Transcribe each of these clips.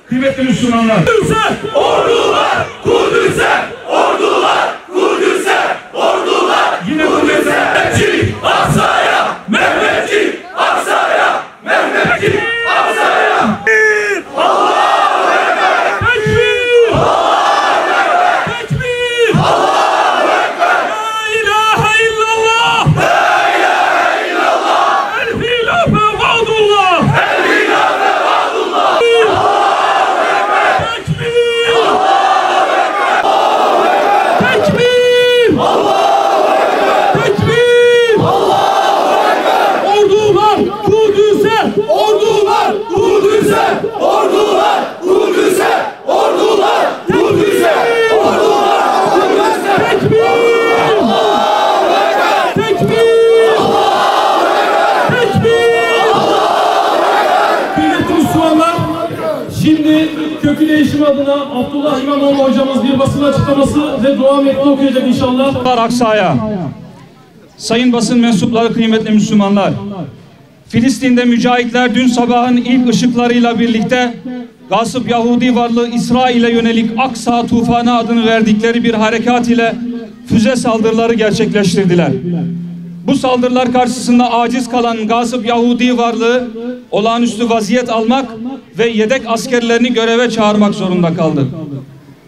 Kıymetli Müslümanlar. Kudüs'e ordular! Kudüs'e ordular! Kudüs'e ordular! Yine Kudüs'e. Mehmetçik Aksa'ya! Mehmetçik Aksa'ya! Mehmetçik Aksa'ya! Allahu Ekber! Tekbir! Allahu Ekber! Tekbir! Allahu Ekber! La ilahe illallah! La ilahe illallah! El hilafe vaadullah! El hilafe vaadullah! Allahu Ekber! Tekbir! Allahu Ekber! Tekbir! Allahu Ekber! Tekbir! Allahu Ekber! Ordular Kudüs'e! Ordular Kudüs'e! Ordular Kudüs'e! Ordular Kudüs'e! Ordular Kudüs'e! Tekbir! Allahu Ekber! Tekbir! Allahu Ekber! Tekbir! Kıymetli Müslümanlar, şimdi kökü değişimi adına Abdullah İmamoğlu hocamız bir basın açıklaması ve dua metni okuyacak inşallah. Aksa'ya. Sayın basın mensupları, kıymetli Müslümanlar. Filistin'de mücahitler dün sabahın ilk ışıklarıyla birlikte gasp Yahudi varlığı İsrail'e yönelik Aksa tufanı adını verdikleri bir harekat ile füze saldırıları gerçekleştirdiler. Bu saldırılar karşısında aciz kalan gasp Yahudi varlığı olağanüstü vaziyet almak ve yedek askerlerini göreve çağırmak zorunda kaldı.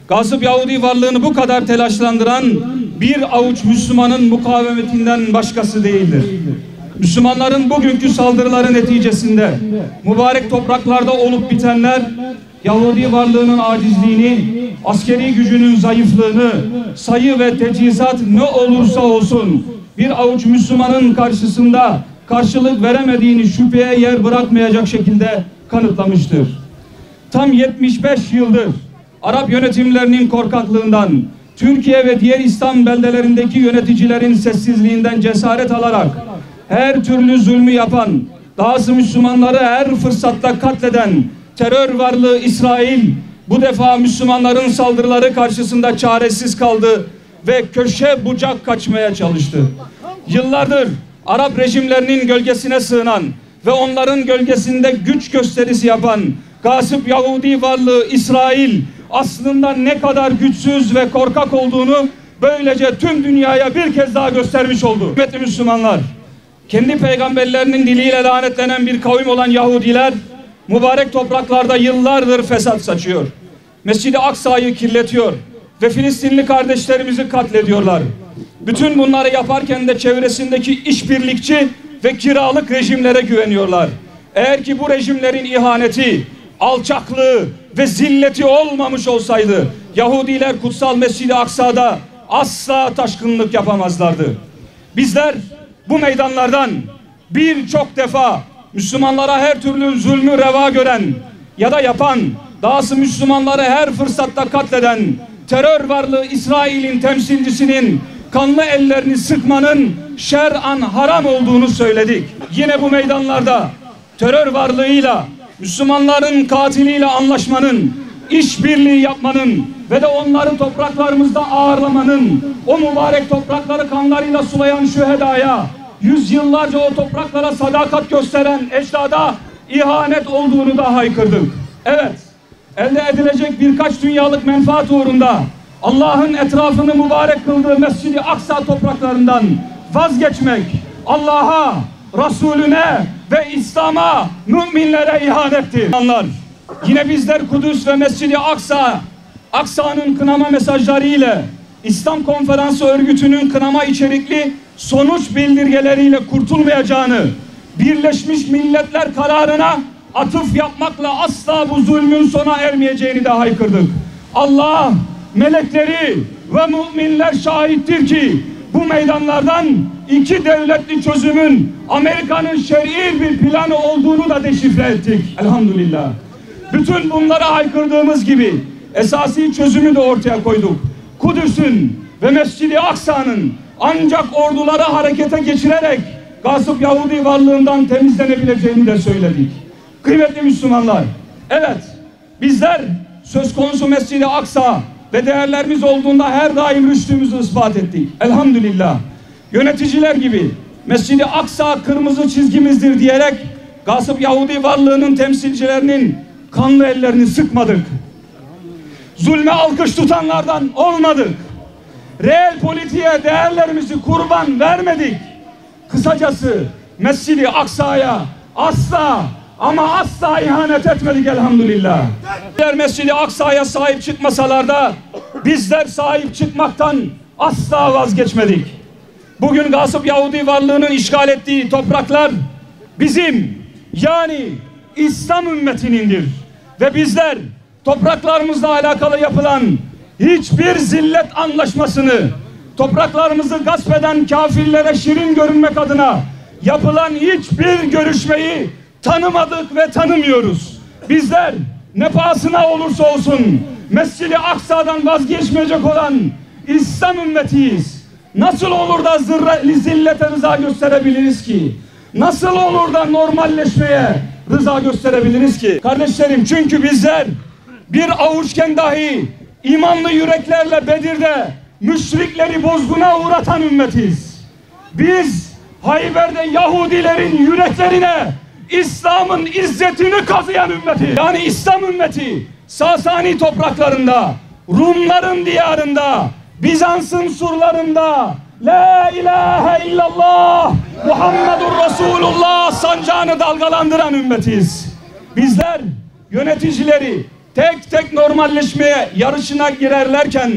Gasp Yahudi varlığını bu kadar telaşlandıran bir avuç Müslümanın mukavemetinden başkası değildir. Müslümanların bugünkü saldırıları neticesinde mübarek topraklarda olup bitenler Yahudi varlığının acizliğini, askeri gücünün zayıflığını, sayı ve tecihizat ne olursa olsun bir avuç Müslümanın karşısında karşılık veremediğini şüpheye yer bırakmayacak şekilde kanıtlamıştır. Tam 75 yıldır Arap yönetimlerinin korkaklığından, Türkiye ve diğer İslam beldelerindeki yöneticilerin sessizliğinden cesaret alarak her türlü zulmü yapan, dahası Müslümanları her fırsatta katleden terör varlığı İsrail bu defa Müslümanların saldırıları karşısında çaresiz kaldı ve köşe bucak kaçmaya çalıştı. Yıllardır Arap rejimlerinin gölgesine sığınan ve onların gölgesinde güç gösterisi yapan gasp Yahudi varlığı İsrail aslında ne kadar güçsüz ve korkak olduğunu böylece tüm dünyaya bir kez daha göstermiş oldu. Kıymetli Müslümanlar, kendi peygamberlerinin diliyle lanetlenen bir kavim olan Yahudiler mübarek topraklarda yıllardır fesat saçıyor. Mescid-i Aksa'yı kirletiyor ve Filistinli kardeşlerimizi katlediyorlar. Bütün bunları yaparken de çevresindeki işbirlikçi ve kiralık rejimlere güveniyorlar. Eğer ki bu rejimlerin ihaneti, alçaklığı ve zilleti olmamış olsaydı Yahudiler kutsal Mescid-i Aksa'da asla taşkınlık yapamazlardı. Bizler bu meydanlardan birçok defa Müslümanlara her türlü zulmü reva gören ya da yapan, dahası Müslümanları her fırsatta katleden terör varlığı İsrail'in temsilcisinin kanlı ellerini sıkmanın şer'an haram olduğunu söyledik. Yine bu meydanlarda terör varlığıyla, Müslümanların katiliyle anlaşmanın, işbirliği yapmanın ve de onları topraklarımızda ağırlamanın, o mübarek toprakları kanlarıyla sulayan şühedaya, yüzyıllarca o topraklara sadakat gösteren ecdada ihanet olduğunu da haykırdık. Evet, elde edilecek birkaç dünyalık menfaat uğrunda Allah'ın etrafını mübarek kıldığı Mescid-i Aksa topraklarından vazgeçmek Allah'a, Resulüne ve İslam'a, müminlere ihanettir. Yine bizler Kudüs ve Mescid-i Aksa'nın kınama mesajları ile İslam Konferansı Örgütü'nün kınama içerikli sonuç bildirgeleriyle kurtulmayacağını, Birleşmiş Milletler kararına atıf yapmakla asla bu zulmün sona ermeyeceğini de haykırdık. Allah, melekleri ve müminler şahittir ki bu meydanlardan iki devletli çözümün Amerika'nın şer'i bir planı olduğunu da deşifre ettik. Elhamdülillah. Bütün bunları haykırdığımız gibi esasi çözümü de ortaya koyduk. Kudüs'ün ve Mescid-i Aksa'nın ancak orduları harekete geçirerek gasp Yahudi varlığından temizlenebileceğini de söyledik. Kıymetli Müslümanlar, evet bizler söz konusu Mescid-i Aksa ve değerlerimiz olduğunda her daim rüştümüzü ispat ettik. Elhamdülillah. Yöneticiler gibi Mescid-i Aksa kırmızı çizgimizdir diyerek gasp Yahudi varlığının temsilcilerinin kanlı ellerini sıkmadık. Zulme alkış tutanlardan olmadık. Reel politiğe değerlerimizi kurban vermedik. Kısacası Mescid-i Aksa'ya asla ama asla ihanet etmedik elhamdülillah. Mescid-i Aksa'ya sahip çıkmasalar da bizler sahip çıkmaktan asla vazgeçmedik. Bugün gasp Yahudi varlığının işgal ettiği topraklar bizim, yani İslam ümmetinindir. Ve bizler topraklarımızla alakalı yapılan hiçbir zillet anlaşmasını, topraklarımızı gasp eden kafirlere şirin görünmek adına yapılan hiçbir görüşmeyi tanımadık ve tanımıyoruz. Bizler ne pahasına olursa olsun Mescid-i Aksa'dan vazgeçmeyecek olan İslam ümmetiyiz. Nasıl olur da zillete rıza gösterebiliriz ki? Nasıl olur da normalleşmeye rıza gösterebiliriz ki? Kardeşlerim, çünkü bizler bir avuçken dahi imanlı yüreklerle Bedir'de müşrikleri bozguna uğratan ümmetiz. Biz Hayber'de Yahudilerin yüreklerine İslam'ın izzetini kazıyan ümmeti. Yani İslam ümmeti Sasani topraklarında, Rumların diyarında, Bizans'ın surlarında La ilahe illallah Muhammedur Resulullah sancağını dalgalandıran ümmetiz. Bizler yöneticileri tek tek normalleşmeye yarışına girerlerken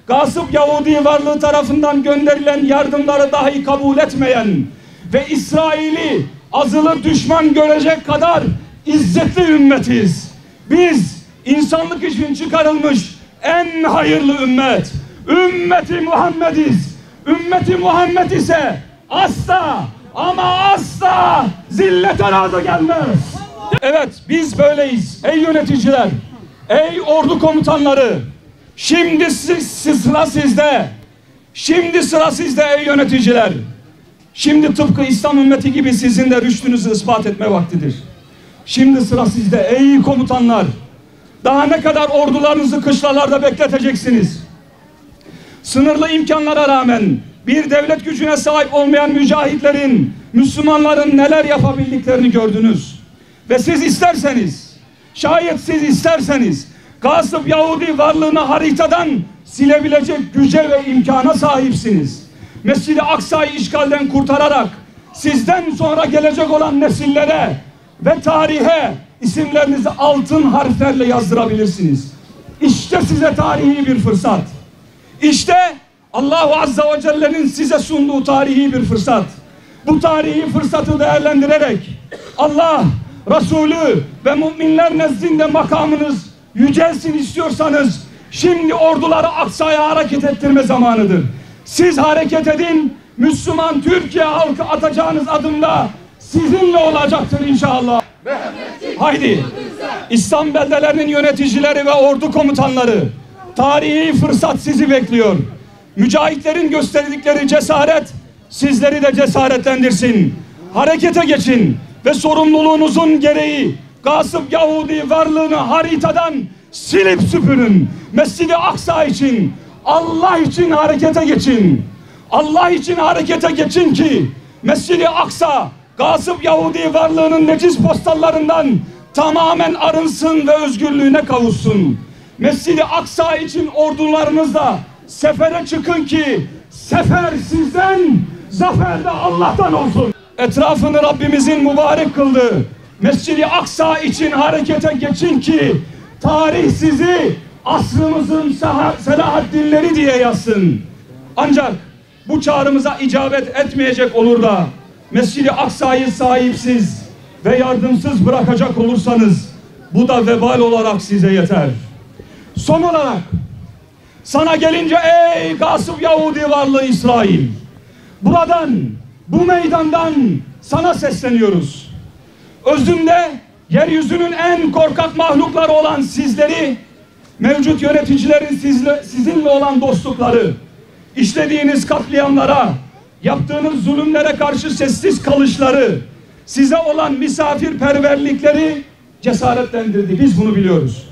gasp Yahudi varlığı tarafından gönderilen yardımları dahi kabul etmeyen ve İsrail'i azılı düşman görecek kadar izzetli ümmetiz. Biz insanlık için çıkarılmış en hayırlı ümmet, ümmeti Muhammediz. Ümmeti Muhammed ise asla ama asla zillete razı gelmez. Evet, biz böyleyiz ey yöneticiler, ey ordu komutanları. Şimdi sıra sizde. Şimdi sıra sizde ey yöneticiler. Şimdi tıpkı İslam ümmeti gibi sizin de rüştünüzü ispat etme vaktidir. Şimdi sıra sizde ey komutanlar. Daha ne kadar ordularınızı kışlalarda bekleteceksiniz? Sınırlı imkanlara rağmen bir devlet gücüne sahip olmayan mücahitlerin, Müslümanların neler yapabildiklerini gördünüz. Ve siz isterseniz, şayet siz isterseniz gasp Yahudi varlığını haritadan silebilecek güce ve imkana sahipsiniz. Mescid-i Aksa'yı işgalden kurtararak sizden sonra gelecek olan nesillere ve tarihe isimlerinizi altın harflerle yazdırabilirsiniz. İşte size tarihi bir fırsat. İşte Allah-u Azze ve Celle'nin size sunduğu tarihi bir fırsat. Bu tarihi fırsatı değerlendirerek Allah, Resulü ve müminler nezdinde makamınız yücelsin istiyorsanız şimdi orduları Aksa'ya hareket ettirme zamanıdır. Siz hareket edin, Müslüman Türkiye halkı atacağınız adımda sizinle olacaktır inşallah. Haydi, İslam beldelerinin yöneticileri ve ordu komutanları, tarihi fırsat sizi bekliyor. Mücahitlerin gösterdikleri cesaret sizleri de cesaretlendirsin. Harekete geçin ve sorumluluğunuzun gereği gasp Yahudi varlığını haritadan silip süpürün. Mescid-i Aksa için, Allah için harekete geçin. Allah için harekete geçin ki Mescid-i Aksa gasp Yahudi varlığının necis postallarından tamamen arınsın ve özgürlüğüne kavuşsun. Mescid-i Aksa için ordularınızla sefere çıkın ki sefer sizden, zafer de Allah'tan olsun. Etrafını Rabbimizin mübarek kıldığı Mescid-i Aksa için harekete geçin ki tarih sizi asrımızın Selahaddinleri diye yazsın. Ancak bu çağrımıza icabet etmeyecek olur da Mescid-i Aksa'yı sahipsiz ve yardımsız bırakacak olursanız bu da vebal olarak size yeter. Son olarak sana gelince ey gasp Yahudi varlığı İsrail, buradan, bu meydandan sana sesleniyoruz. Özünde yeryüzünün en korkak mahlukları olan sizleri, mevcut yöneticilerin sizinle olan dostlukları, işlediğiniz katliamlara, yaptığınız zulümlere karşı sessiz kalışları, size olan misafirperverlikleri cesaretlendirdi. Biz bunu biliyoruz.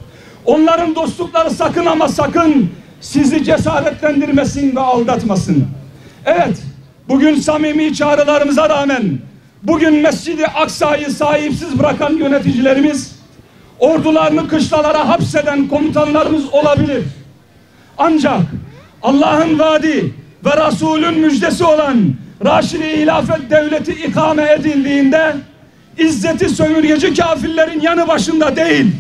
Onların dostlukları sakın ama sakın sizi cesaretlendirmesin ve aldatmasın. Evet, bugün samimi çağrılarımıza rağmen bugün Mescid-i Aksa'yı sahipsiz bırakan yöneticilerimiz ordularını kışlalara hapseden komutanlarımız olabilir. Ancak Allah'ın vaadi ve Resulün müjdesi olan Raşid-i Hilafet Devleti ikame edildiğinde izzeti sömürgeci kafirlerin yanı başında değil,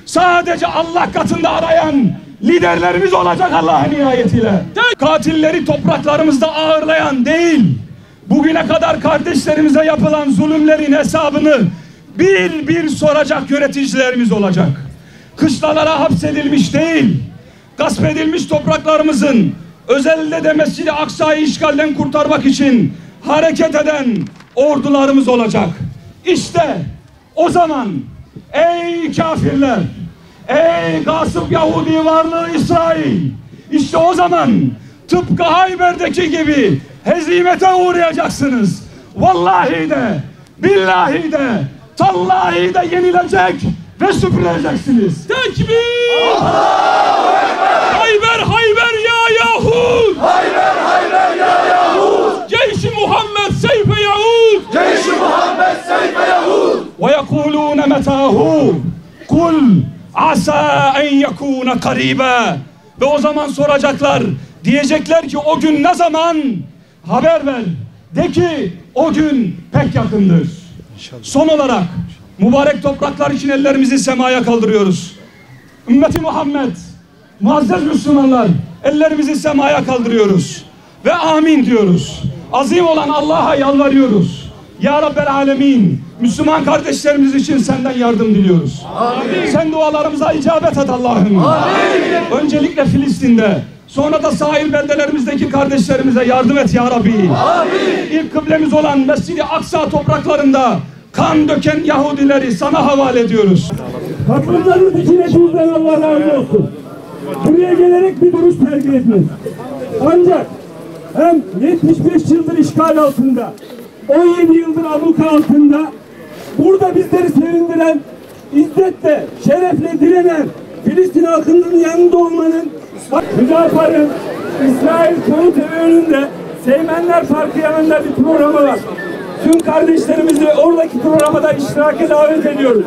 sadece Allah katında arayan liderlerimiz olacak Allah'ın inayetiyle. Katilleri topraklarımızda ağırlayan değil, bugüne kadar kardeşlerimize yapılan zulümlerin hesabını bir bir soracak yöneticilerimiz olacak. Kışlalara hapsedilmiş değil, gasp edilmiş topraklarımızın, özellikle de Mescid-i Aksa'yı işgalden kurtarmak için hareket eden ordularımız olacak. İşte o zaman ey kafirler, ey gasıp Yahudi varlığı İsrail, işte o zaman tıpkı Hayber'deki gibi hezimete uğrayacaksınız. Vallahi de, billahi de, tallahi de yenilecek ve süpürüleceksiniz. Tekbir! Hayber Hayber ya Yahud! Hayber Hayber ya Yahud! Ceyş-i Muhammed seyfe yaud! Ceyş-i Muhammed seyfe Yahud! Ve yekulûne metâhû kul asa en yekûne karîbe. Ve o zaman soracaklar, diyecekler ki o gün ne zaman? Haber ver. De ki o gün pek yakındır. Son olarak mübarek topraklar için ellerimizi semaya kaldırıyoruz. Ümmeti Muhammed, muazzez Müslümanlar, ellerimizi semaya kaldırıyoruz ve amin diyoruz. Azim olan Allah'a yalvarıyoruz. Ya Rabbel Alemin, Müslüman kardeşlerimiz için senden yardım diliyoruz. Amin. Sen dualarımıza icabet et Allah'ım. Öncelikle Filistin'de, sonra da sahil beldelerimizdeki kardeşlerimize yardım et ya Rabbi. Amin. İlk kıblemiz olan Mescid-i Aksa topraklarında kan döken Yahudileri sana havale ediyoruz. Katılımlarınız için hepinizden Allah razı olsun. Buraya gelerek bir duruş sergilediniz. Ancak hem 75 yıldır işgal altında, 17 yıldır abluka altında, burada bizleri sevindiren, izzetle, şerefle direnen Filistin halkının yanında olmanın, Hüdapar'ın İsrail Komutevi önünde Seymenler Parkı yanında bir programı var. Tüm kardeşlerimizi oradaki programa da iştirake davet ediyoruz.